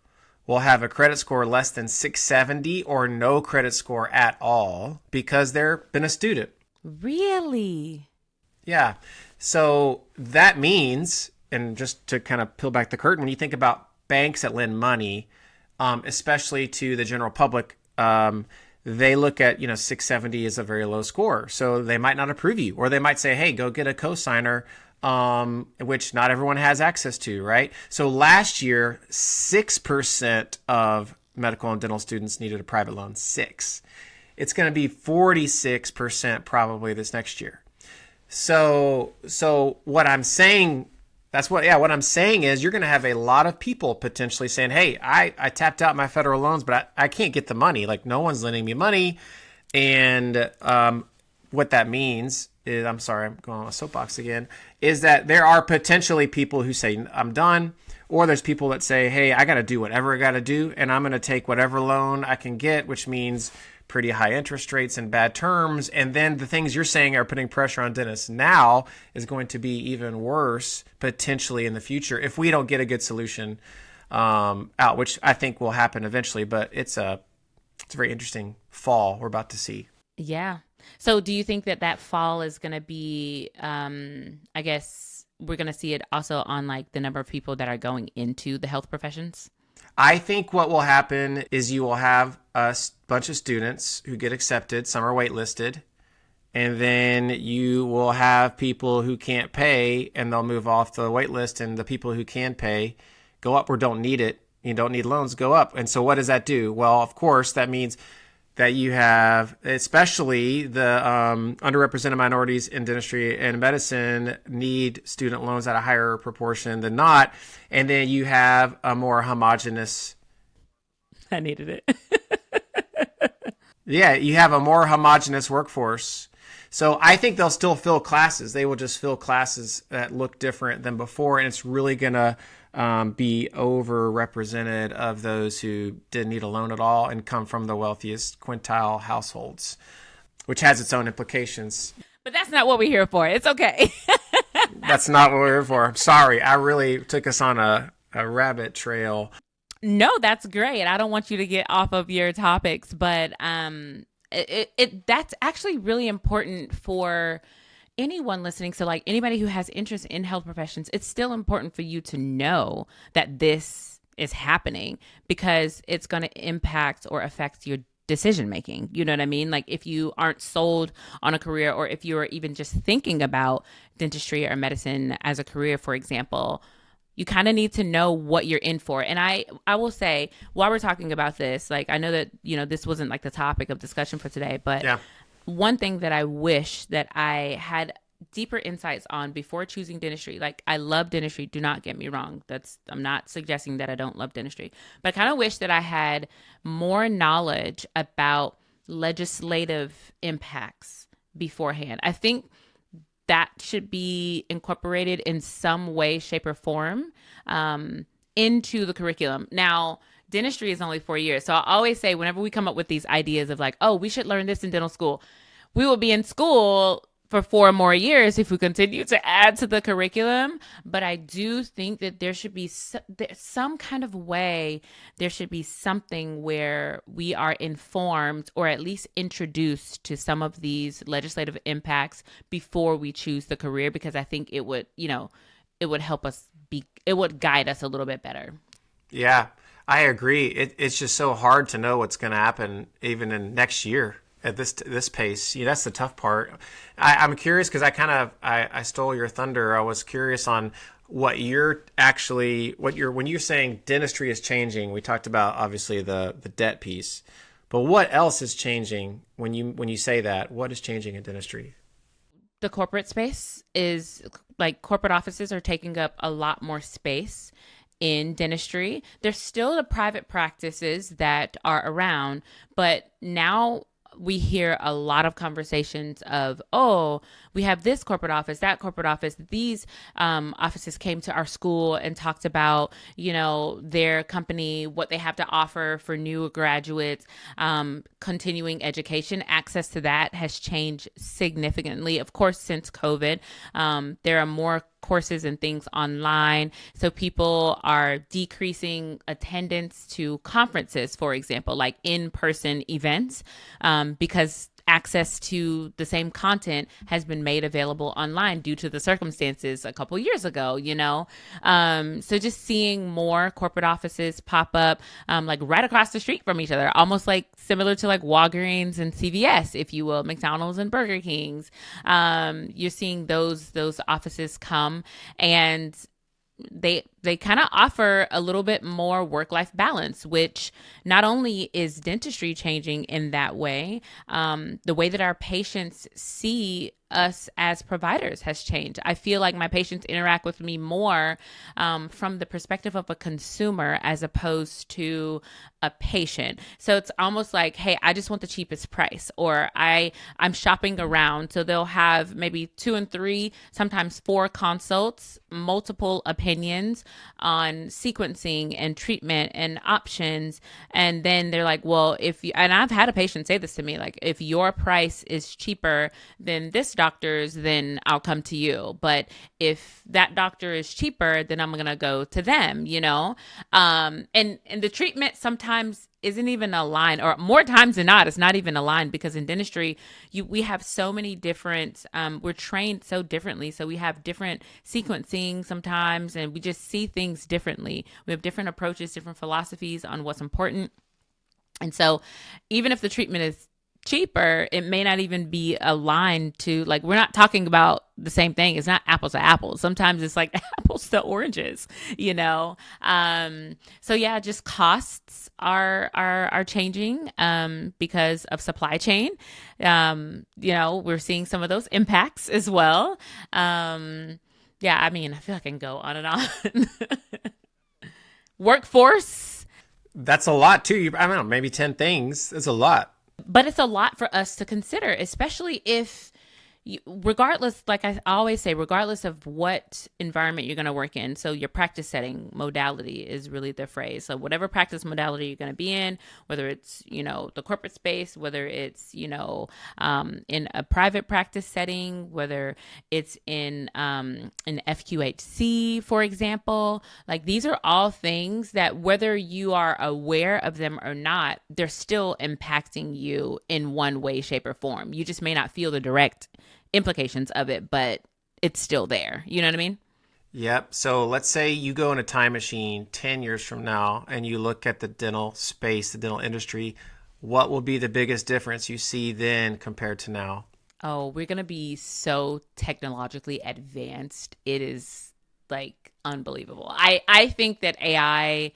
will have a credit score less than 670 or no credit score at all because they've been a student. Really? Yeah. So that means, and just to kind of peel back the curtain, when you think about banks that lend money, especially to the general public, they look at, 670 is a very low score. So they might not approve you, or they might say, hey, go get a cosigner, which not everyone has access to, right? So last year, 6% of medical and dental students needed a private loan. 6. It's going to be 46% probably this next year. So what I'm saying, what I'm saying is you're going to have a lot of people potentially saying, hey, I tapped out my federal loans, but I can't get the money. Like, no one's lending me money. And what that means is, I'm sorry, I'm going on a soapbox again, is that there are potentially people who say, I'm done. Or there's people that say, hey, I got to do whatever I got to do, and I'm going to take whatever loan I can get, which means pretty high interest rates and bad terms. And then the things you're saying are putting pressure on dentists now is going to be even worse potentially in the future if we don't get a good solution out, which I think will happen eventually. But it's a very interesting fall we're about to see. Yeah. So do you think that fall is going to be, I guess we're going to see it also on like the number of people that are going into the health professions? I think what will happen is you will have a bunch of students who get accepted. Some are waitlisted. And then you will have people who can't pay, and they'll move off the wait list. And the people who can pay go up or don't need it. You don't need loans, go up. And so what does that do? Well, of course, that means that you have, especially the underrepresented minorities in dentistry and medicine, need student loans at a higher proportion than not. And then you have a more homogenous. I needed it. Yeah, you have a more homogenous workforce. So I think they'll still fill classes. They will just fill classes that look different than before. And it's really going to be overrepresented of those who didn't need a loan at all and come from the wealthiest quintile households, which has its own implications. But that's not what we're here for. It's okay. That's not what we're here for. sorry. I really took us on a rabbit trail. No, that's great. I don't want you to get off of your topics, but that's actually really important for anyone listening. So like anybody who has interest in health professions, it's still important for you to know that this is happening because it's going to impact or affect your decision making. You know what I mean? Like if you aren't sold on a career, or if you're even just thinking about dentistry or medicine as a career, for example, you kind of need to know what you're in for. And I will say, while we're talking about this, like I know that, this wasn't like the topic of discussion for today, but Yeah. one thing that I wish that I had deeper insights on before choosing dentistry. Like I love dentistry, do not get me wrong. I'm not suggesting that I don't love dentistry, but I kind of wish that I had more knowledge about legislative impacts beforehand. I think that should be incorporated in some way, shape, or form into the curriculum. Now, dentistry is only 4 years. So I always say, whenever we come up with these ideas of like, oh, we should learn this in dental school, we will be in school for 4 more years if we continue to add to the curriculum. But I do think that there should be some kind of way, there should be something where we are informed or at least introduced to some of these legislative impacts before we choose the career, because I think it would, it would help us it would guide us a little bit better. Yeah, I agree. It's just so hard to know what's going to happen even in next year at this pace. That's the tough part. I'm curious because I stole your thunder. I was curious on when you're saying dentistry is changing. We talked about obviously the debt piece, but what else is changing when you say that? What is changing in dentistry? The corporate space is like corporate offices are taking up a lot more space in dentistry. There's still the private practices that are around, but now we hear a lot of conversations of, oh, we have this corporate office, that corporate office. These offices came to our school and talked about, their company, what they have to offer for new graduates, continuing education. Access to that has changed significantly. Of course, since COVID, there are more courses and things online. So people are decreasing attendance to conferences, for example, like in-person events, because access to the same content has been made available online due to the circumstances a couple years ago, So just seeing more corporate offices pop up, like right across the street from each other, almost like similar to like Walgreens and CVS, if you will, McDonald's and Burger King's. You're seeing those offices come, and they kind of offer a little bit more work-life balance, which not only is dentistry changing in that way, the way that our patients see us as providers has changed. I feel like my patients interact with me more from the perspective of a consumer as opposed to a patient. So it's almost like, hey, I just want the cheapest price, or I'm shopping around. So they'll have maybe 2 and 3, sometimes 4 consults, multiple opinions on sequencing and treatment and options. And then they're like, well, and I've had a patient say this to me, like, if your price is cheaper than this doctor's, then I'll come to you. But if that doctor is cheaper, then I'm going to go to them, and the treatment sometimes isn't even aligned, or more times than not, it's not even aligned, because in dentistry, we have so many different, we're trained so differently. So we have different sequencing sometimes, and we just see things differently. We have different approaches, different philosophies on what's important. And so even if the treatment is cheaper, it may not even be aligned to, like, we're not talking about the same thing. It's not apples to apples. Sometimes it's like apples to oranges, So yeah, just costs are changing because of supply chain. We're seeing some of those impacts as well. Yeah, I mean, I feel like I can go on and on. Workforce. That's a lot too. I don't know, maybe 10 things. That's a lot. But it's a lot for us to consider, especially if, regardless, like I always say, regardless of what environment you're going to work in. So your practice setting modality is really the phrase. So whatever practice modality you're going to be in, whether it's, the corporate space, whether it's, in a private practice setting, whether it's in an FQHC, for example, like these are all things that whether you are aware of them or not, they're still impacting you in one way, shape, or form. You just may not feel the direct implications of it, but it's still there. You know what I mean? Yep. So let's say you go in a time machine 10 years from now and you look at the dental space, the dental industry. what will be the biggest difference you see then compared to now? Oh, we're going to be so technologically advanced. It is like unbelievable. I think that AI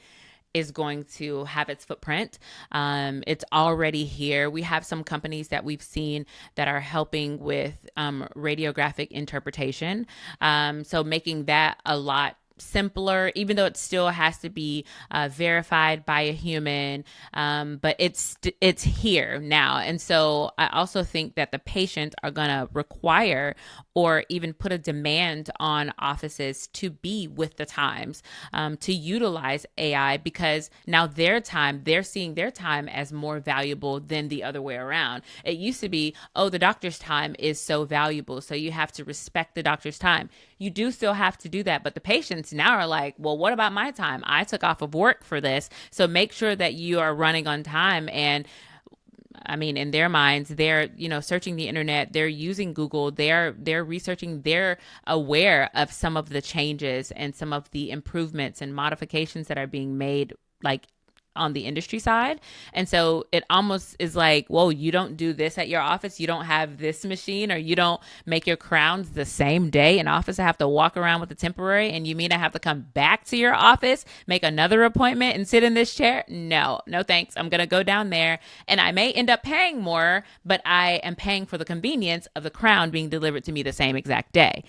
is going to have its footprint. It's already here. We have some companies that we've seen that are helping with radiographic interpretation. So making that a lot simpler, even though it still has to be verified by a human, but it's here now. And so I also think that the patients are going to require or even put a demand on offices to be with the times, to utilize AI, because now they're seeing their time as more valuable than the other way around. It used to be, oh, the doctor's time is so valuable, so you have to respect the doctor's time. You do still have to do that, but the patients now are like, well, what about my time? I took off of work for this. So make sure that you are running on time. And I mean, in their minds, they're, searching the internet, they're using Google, they're researching, they're aware of some of the changes and some of the improvements and modifications that are being made, like on the industry side. And so it almost is like, whoa, you don't do this at your office. You don't have this machine, or you don't make your crowns the same day in office. I have to walk around with a temporary, and you mean I have to come back to your office, make another appointment, and sit in this chair? No thanks. I'm going to go down there, and I may end up paying more, but I am paying for the convenience of the crown being delivered to me the same exact day,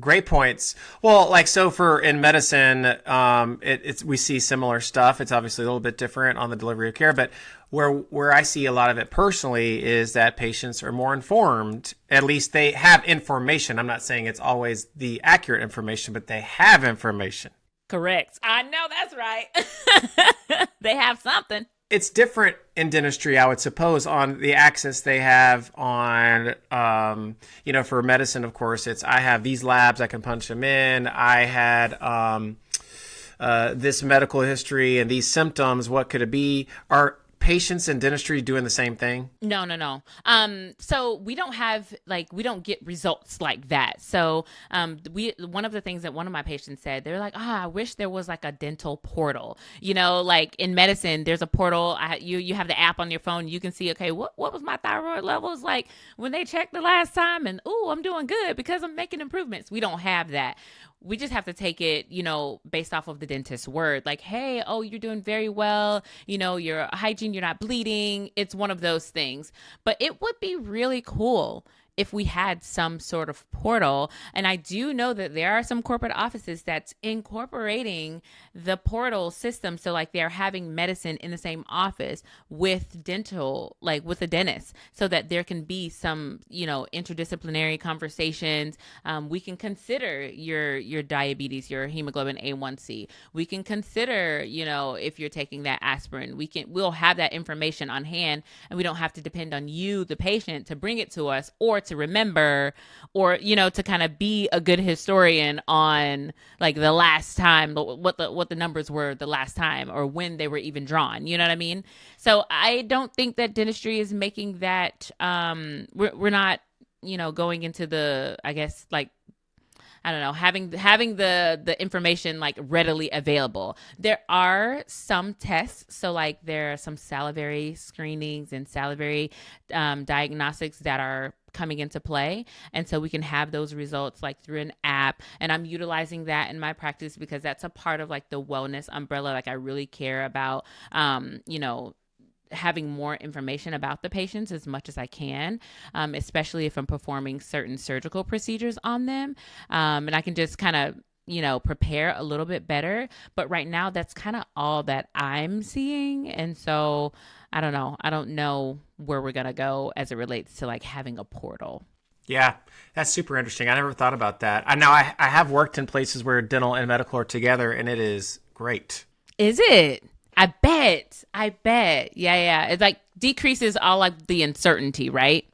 Great points. Well, so for in medicine, it's we see similar stuff. It's obviously a little bit different on the delivery of care, but where I see a lot of it personally is that patients are more informed. At least they have information. I'm not saying it's always the accurate information, but they have information. Correct. I know that's right. They have something. It's different in dentistry, I would suppose, on the access they have on, for medicine, of course, I have these labs, I can punch them in. I had this medical history and these symptoms. What could it be? Are patients in dentistry doing the same thing? No. So we don't get results like that. So one of the things that one of my patients said, they were like, I wish there was like a dental portal. Like in medicine, there's a portal. You have the app on your phone. You can see, okay, what was my thyroid levels like when they checked the last time, and I'm doing good because I'm making improvements. We don't have that. We just have to take it, based off of the dentist's word. Like, hey, you're doing very well. Your hygiene, you're not bleeding. It's one of those things. But it would be really cool if we had some sort of portal. And I do know that there are some corporate offices that's incorporating the portal system. So like they're having medicine in the same office with dental, like with a dentist, so that there can be some, interdisciplinary conversations. We can consider your diabetes, your hemoglobin A1C. We can consider, if you're taking that aspirin, we'll have that information on hand, and we don't have to depend on you, the patient, to bring it to us, or to remember, or to kind of be a good historian on like the last time, what the numbers were the last time, or when they were even drawn. You know what I mean? So I don't think that dentistry is making that. We're not going into the, I guess, like, I don't know, having the information like readily available. There are some tests. So like there are some salivary screenings and salivary diagnostics that are coming into play. And so we can have those results like through an app. And I'm utilizing that in my practice because that's a part of like the wellness umbrella. Like I really care about, having more information about the patients as much as I can, especially if I'm performing certain surgical procedures on them. And I can just kind of, prepare a little bit better. But right now, that's kind of all that I'm seeing. And so I don't know. I don't know where we're going to go as it relates to like having a portal. Yeah, that's super interesting. I never thought about that. I have worked in places where dental and medical are together, and it is great. Is it? I bet. Yeah. It like decreases all like the uncertainty, right?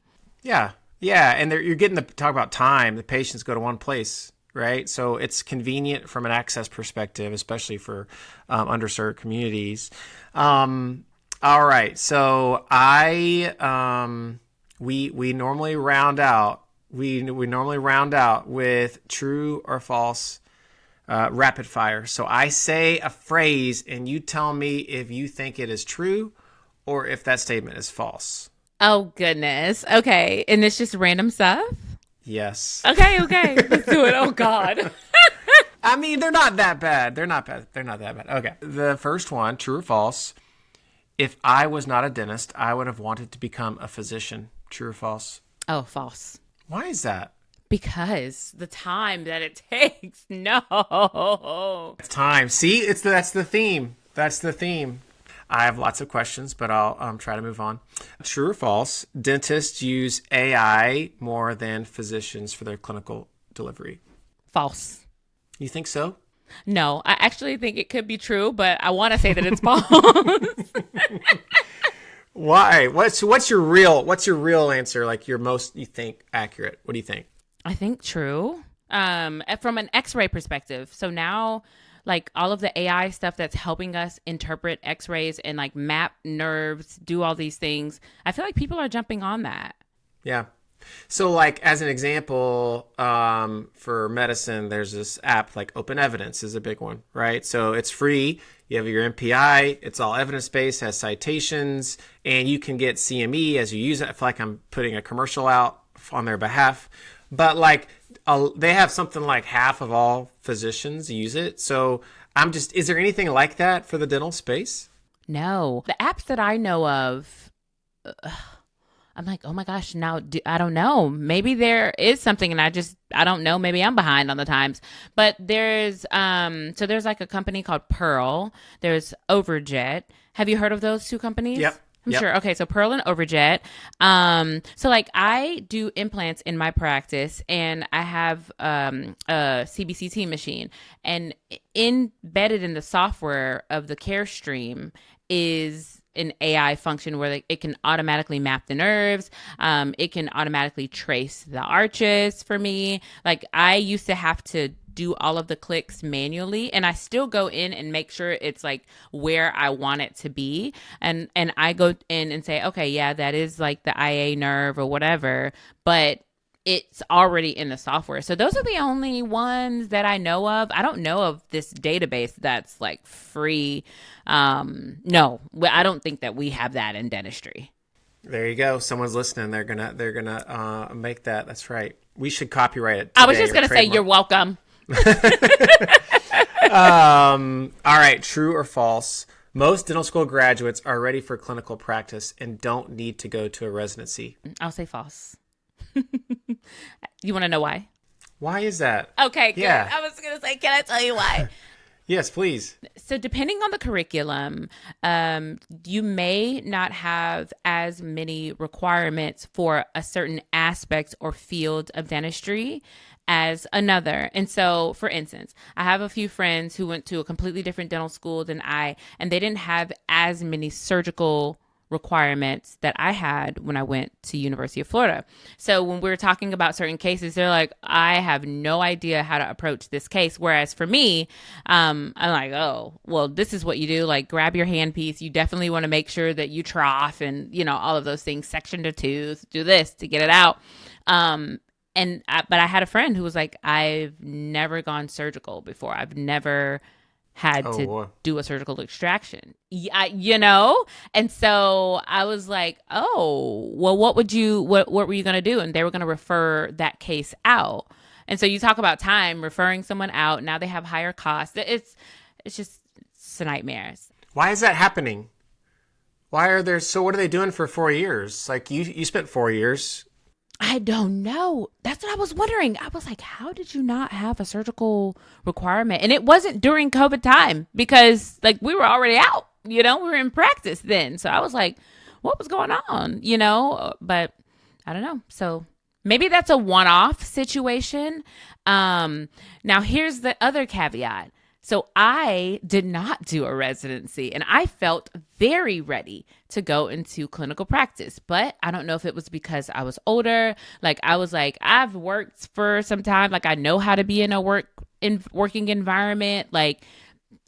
Yeah. And you're getting to talk about time. The patients go to one place, right? So it's convenient from an access perspective, especially for underserved communities. All right. So we normally round out. We normally round out with true or false rapid fire. So I say a phrase and you tell me if you think it is true or if that statement is false. Oh, goodness. Okay. And it's just random stuff? Yes. Okay. Let's do it. Oh, God. I mean, they're not that bad. They're not that bad. Okay. The first one, true or false. If I was not a dentist, I would have wanted to become a physician. True or false? Oh, false. Why is that? Because the time that it takes. No. It's time. See, that's the theme. That's the theme. I have lots of questions, but I'll try to move on. True or false? Dentists use AI more than physicians for their clinical delivery. False. You think so? No, I actually think it could be true, but I want to say that it's false. Why? What's your real answer? Like your most you think accurate? What do you think? I think true. From an X-ray perspective. So now, like all of the AI stuff that's helping us interpret X-rays and like map nerves, do all these things. I feel like people are jumping on that. Yeah. So like as an example, for medicine, there's this app like Open Evidence is a big one, right? So it's free. You have your MPI. It's all evidence-based, has citations, and you can get CME as you use it. I feel like I'm putting a commercial out on their behalf. But like they have something like half of all physicians use it. So is there anything like that for the dental space? No. The apps that I know of, I'm like, oh my gosh, now I don't know. Maybe there is something and I don't know. Maybe I'm behind on the times. But there's like a company called Pearl. There's Overjet. Have you heard of those two companies? Yep. I'm sure. Okay, so Pearl and Overjet. So like I do implants in my practice, and I have a CBCT machine, and embedded in the software of the CareStream is an AI function where it can automatically map the nerves. It can automatically trace the arches for me. Like I used to have to do all of the clicks manually, and I still go in and make sure it's like where I want it to be. And I go in and say, okay, yeah, that is like the IA nerve or whatever, but it's already in the software. So those are the only ones that I know of. I don't know of this database that's like free. No, I don't think that we have that in dentistry. There you go. Someone's listening. They're gonna make that. That's right. We should copyright it. I was just gonna say you're welcome. All right. True or false? Most dental school graduates are ready for clinical practice and don't need to go to a residency. I'll say false. You want to know why? Why is that? Okay, good. Yeah. I was going to say, can I tell you why? Yes, please. So depending on the curriculum, you may not have as many requirements for a certain aspect or field of dentistry as another. And so, for instance, I have a few friends who went to a completely different dental school than I, and they didn't have as many surgical requirements that I had when I went to University of Florida. So when we were talking about certain cases, they're like, I have no idea how to approach this case. Whereas for me, I'm like, oh, well, this is what you do. Like grab your handpiece. You definitely want to make sure that you trough and, all of those things, section the tooth, do this to get it out. But I had a friend who was like, I've never gone surgical before. I've never had to do a surgical extraction, and so I was like, oh, well, what were you going to do? And they were going to refer that case out. And so you talk about time referring someone out. Now they have higher costs. It's a nightmare. Why is that happening? Why are there, so what are they doing for 4 years? Like you spent 4 years. I don't know. That's what I was wondering. I was like, how did you not have a surgical requirement? And it wasn't during COVID time because like we were already out, we were in practice then. So I was like, what was going on? But I don't know. So maybe that's a one-off situation. Now here's the other caveat. So I did not do a residency and I felt very ready to go into clinical practice, but I don't know if it was because I was older. Like I was like, I've worked for some time. Like I know how to be in a working environment. Like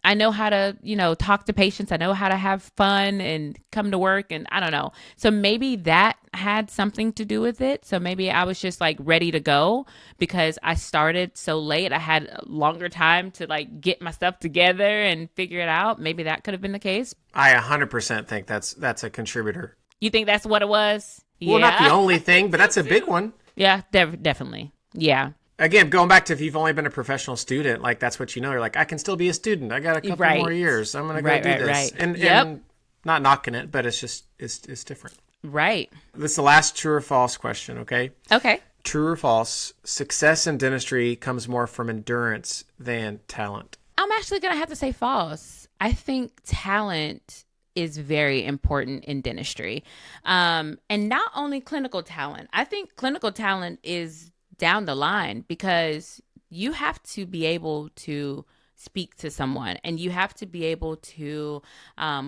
I know how to, talk to patients. I know how to have fun and come to work, and I don't know. So maybe that had something to do with it. So maybe I was just like ready to go because I started so late. I had a longer time to like get my stuff together and figure it out. Maybe that could have been the case. I 100% think that's a contributor. You think that's what it was? Well, not the only thing, but that's a big one. Yeah, definitely. Yeah. Again, going back to if you've only been a professional student, like that's what you know. You're like, I can still be a student. I got a couple more years. I'm going to go do this. Right. And not knocking it, but it's just, it's different. Right. This is the last true or false question, okay? Okay. True or false, success in dentistry comes more from endurance than talent. I'm actually going to have to say false. I think talent is very important in dentistry. And not only clinical talent. I think clinical talent is down the line because you have to be able to speak to someone and you have to be able to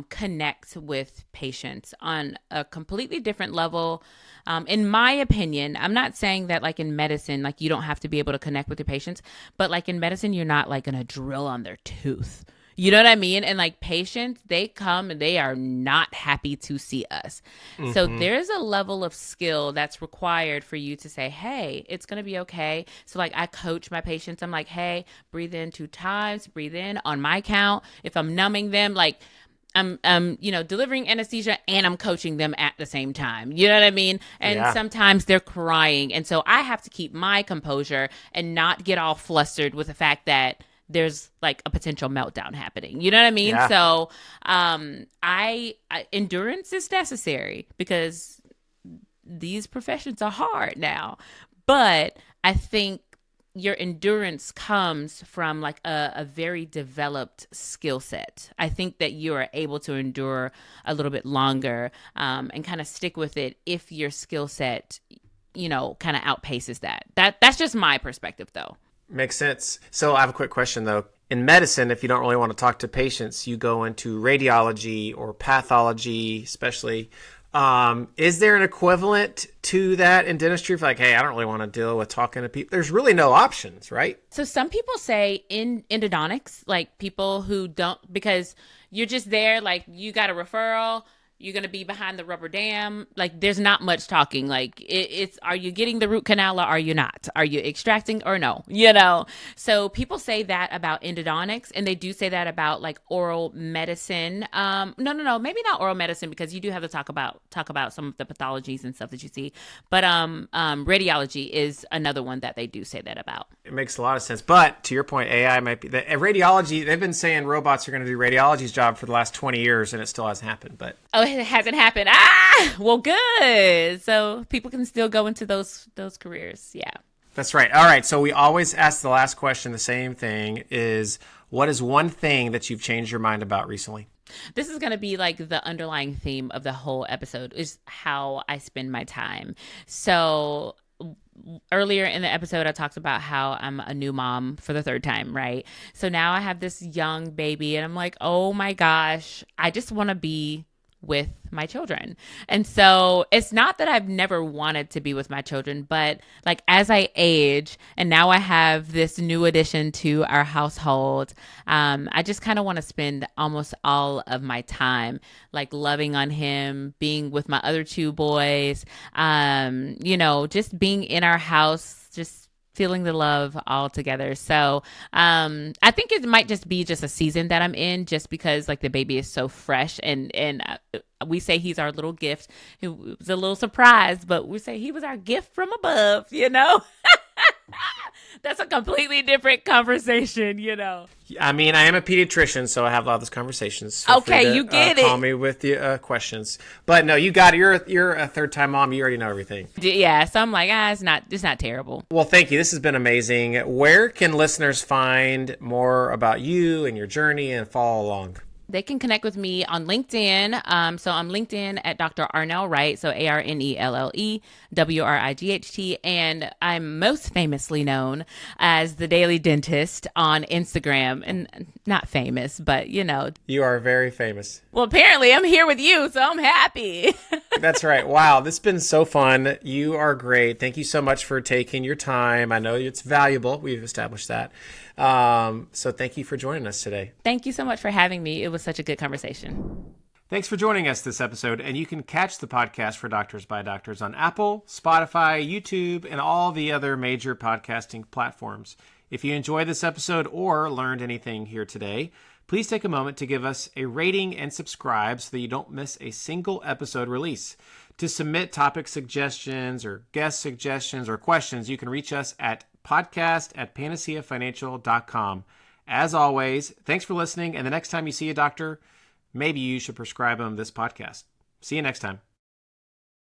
connect with patients on a completely different level. In my opinion, I'm not saying that like in medicine, like you don't have to be able to connect with your patients, but like in medicine, you're not like going to drill on their tooth. You know what I mean? And like patients, they come and they are not happy to see us. Mm-hmm. So there's a level of skill that's required for you to say, hey, it's going to be okay. So like I coach my patients. I'm like, hey, breathe in 2 times, breathe in on my count. If I'm numbing them, like I'm delivering anesthesia and I'm coaching them at the same time. You know what I mean? And sometimes they're crying. And so I have to keep my composure and not get all flustered with the fact that there's like a potential meltdown happening. You know what I mean? Yeah. So I endurance is necessary because these professions are hard now. But I think your endurance comes from like a very developed skill set. I think that you are able to endure a little bit longer and kind of stick with it if your skill set, kind of outpaces that. That's just my perspective though. Makes sense. So I have a quick question though. In medicine, if you don't really want to talk to patients, you go into radiology or pathology, especially. Is there an equivalent to that in dentistry? For like, hey, I don't really want to deal with talking to people. There's really no options, right? So some people say in endodontics, like people who don't, because you're just there, like you got a referral, you're going to be behind the rubber dam. Like there's not much talking. Like it's, are you getting the root canal or are you not? Are you extracting or no? So people say that about endodontics and they do say that about like oral medicine. No, maybe not oral medicine because you do have to talk about some of the pathologies and stuff that you see. But radiology is another one that they do say that about. It makes a lot of sense. But to your point, AI might be radiology. They've been saying robots are going to do radiology's job for the last 20 years and it still hasn't happened. But it hasn't happened. Well, good. So people can still go into those careers. Yeah. That's right. All right. So we always ask the last question. The same thing is, what is one thing that you've changed your mind about recently? This is going to be like the underlying theme of the whole episode is how I spend my time. So earlier in the episode, I talked about how I'm a new mom for the 3rd time, right? So now I have this young baby and I'm like, oh my gosh, I just want to be with my children. And so it's not that I've never wanted to be with my children, but like as I age and now I have this new addition to our household, I just kind of want to spend almost all of my time like loving on him, being with my other 2 boys, just being in our house, just feeling the love all together. So I think it might just be just a season that I'm in just because like the baby is so fresh and we say he's our little gift. It was a little surprise, but we say he was our gift from above, That's a completely different conversation, I mean, I am a pediatrician, so I have a lot of those conversations. Okay, you get it. Call me with the questions. But no, you got it. You're a 3rd-time mom. You already know everything. Yeah, so I'm like, it's not terrible. Well, thank you. This has been amazing. Where can listeners find more about you and your journey and follow along? They can connect with me on LinkedIn. So I'm LinkedIn at Dr. ArNelle Wright. So ArNelle WRIGHT. And I'm most famously known as the Daily Dentist on Instagram. And not famous, but You are very famous. Well, apparently I'm here with you, so I'm happy. That's right. Wow, this has been so fun. You are great. Thank you so much for taking your time. I know it's valuable. We've established that. So thank you for joining us today. Thank you so much for having me. It was such a good conversation. Thanks for joining us this episode, and you can catch the podcast for Doctors by Doctors on Apple, Spotify, YouTube, and all the other major podcasting platforms. If you enjoyed this episode or learned anything here today, please take a moment to give us a rating and subscribe so that you don't miss a single episode release. To submit topic suggestions or guest suggestions or questions, you can reach us at podcast@panaceafinancial.com. As always, thanks for listening, and the next time you see a doctor, maybe you should prescribe them this podcast. See you next time.